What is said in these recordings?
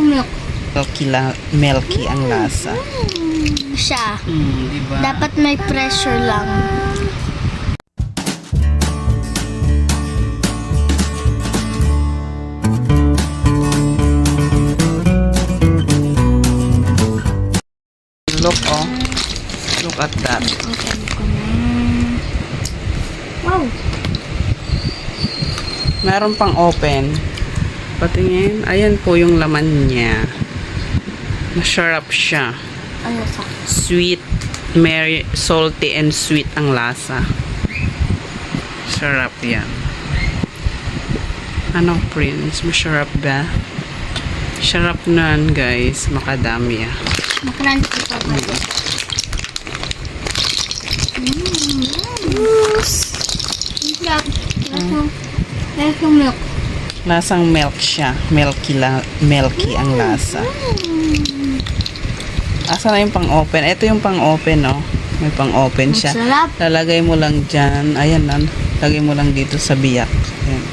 Milk. Milky ang lasa. Siya. Diba? Dapat may pressure lang. Look, oh. Look at that. Wow. Meron pang open. Patingin. Ayan po yung laman niya. Masarap siya. Ano sa? Sweet. Salty and sweet ang lasa. Sarap yan. Ano, Prince? Masarap ba? Sarap nun, guys. Makadami ah. Makrunchy pa ba? Lasang milk. Lasang milk siya. Milky ang lasa. Asa na yung pang-open? Ito yung pang-open, oh. May pang-open siya. Sarap. Lalagay mo lang dyan. Ayan, lagay mo lang dito sa biyak. Ayan.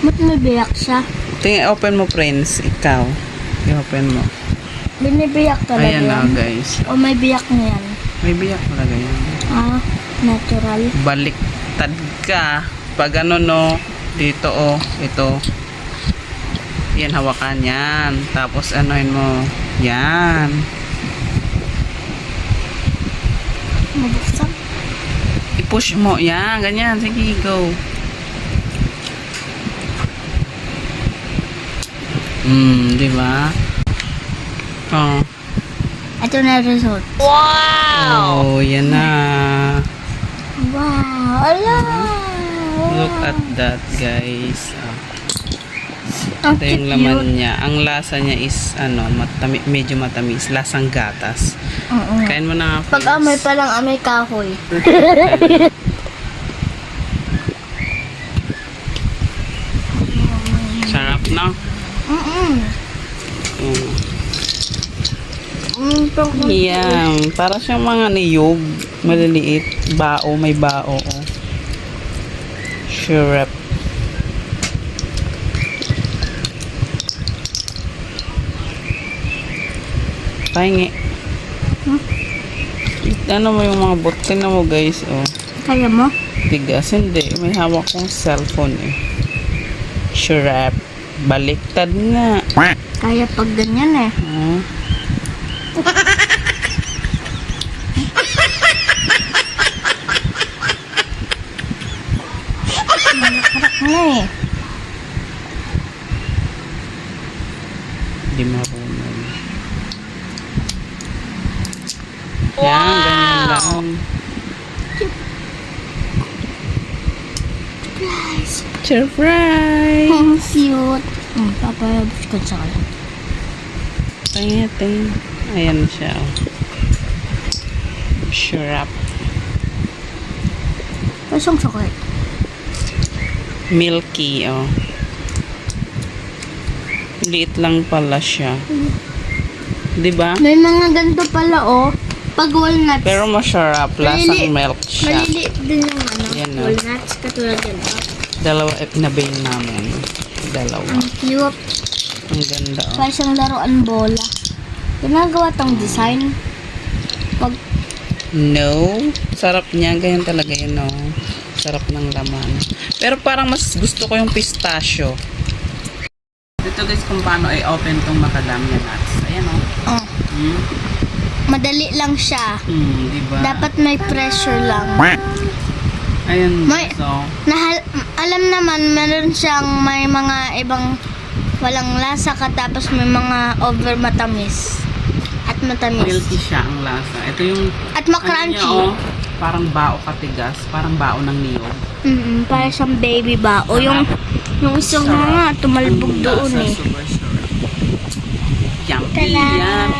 Ba't may biyak siya? Tingin, open mo, Prince. Ikaw. I-open mo. Binibiyak talaga Ayan na, yan? guys. O may biyak na yan? May biyak talaga yan. Ah, natural. Baliktad ka. Pag ano, no, dito, oh, ito. Yan, hawakan yan. Tapos, anoin mo. Yan. Mabuksan. I-push mo. Yan, ganyan. Sige, go. Di ba? Oh. Ito na yung result. Oh, yan na. Wow! Ala! Look at that, guys. Ang Ito yung cute. laman niya. Ang lasa niya is, medyo matamis. Lasang gatas. Oo. Kain mo na nga, Pag please. amoy pa lang amoy kahoy. Sarap, no? Yan. Para siyang mga niyog. Maliliit. Bao. May bao. Oh. Syrup. Pahingi. Ano mo yung mga bot? Tingnan mo, guys. Oh. Kaya mo? Tigas. Hindi. May hawak kong cellphone eh. Syrup. Baliktad nga. Kaya pag ganyan eh. Ah. Karak na eh. Di marunong. Yan, ganyan lang. Surprise! Ang cute. Papayabos ko sa kanya. Pangitin. Ayan siya. Oh. Syrup. Pasong chocolate. Milky, oh. Liit lang pala siya. Diba? May mga ganito pala oh. Pag walnuts. Pero masarap. Lasang milk siya. Maliliit din yung ano. Yan, oh. Walnuts katulad yan. Dalawa pinabail namin. Dalawa. Ang cute. Ang ganda, oh. Parang siyang laruan bola. Ginagawa tong design. Pag No. Sarap niya. Ganyan talaga yun, oh. Sarap ng laman. Pero parang mas gusto ko yung pistachio. Dito guys kung paano i-open tong macadamia nuts. Ayan, oh. madali lang siya. Diba? Dapat may pressure lang. Ayan, May- so. Alam naman, meron siyang may mga ibang walang lasa ka tapos may mga over matamis. At matamis. Milky siya ang lasa. Ito yung At makrunchy. ano niya, oh, parang bao katigas. Parang bao ng niyog. Para siyang baby ba? O yung isang nga tumalbog doon eh. Super sarap. Yummy Tada! yan.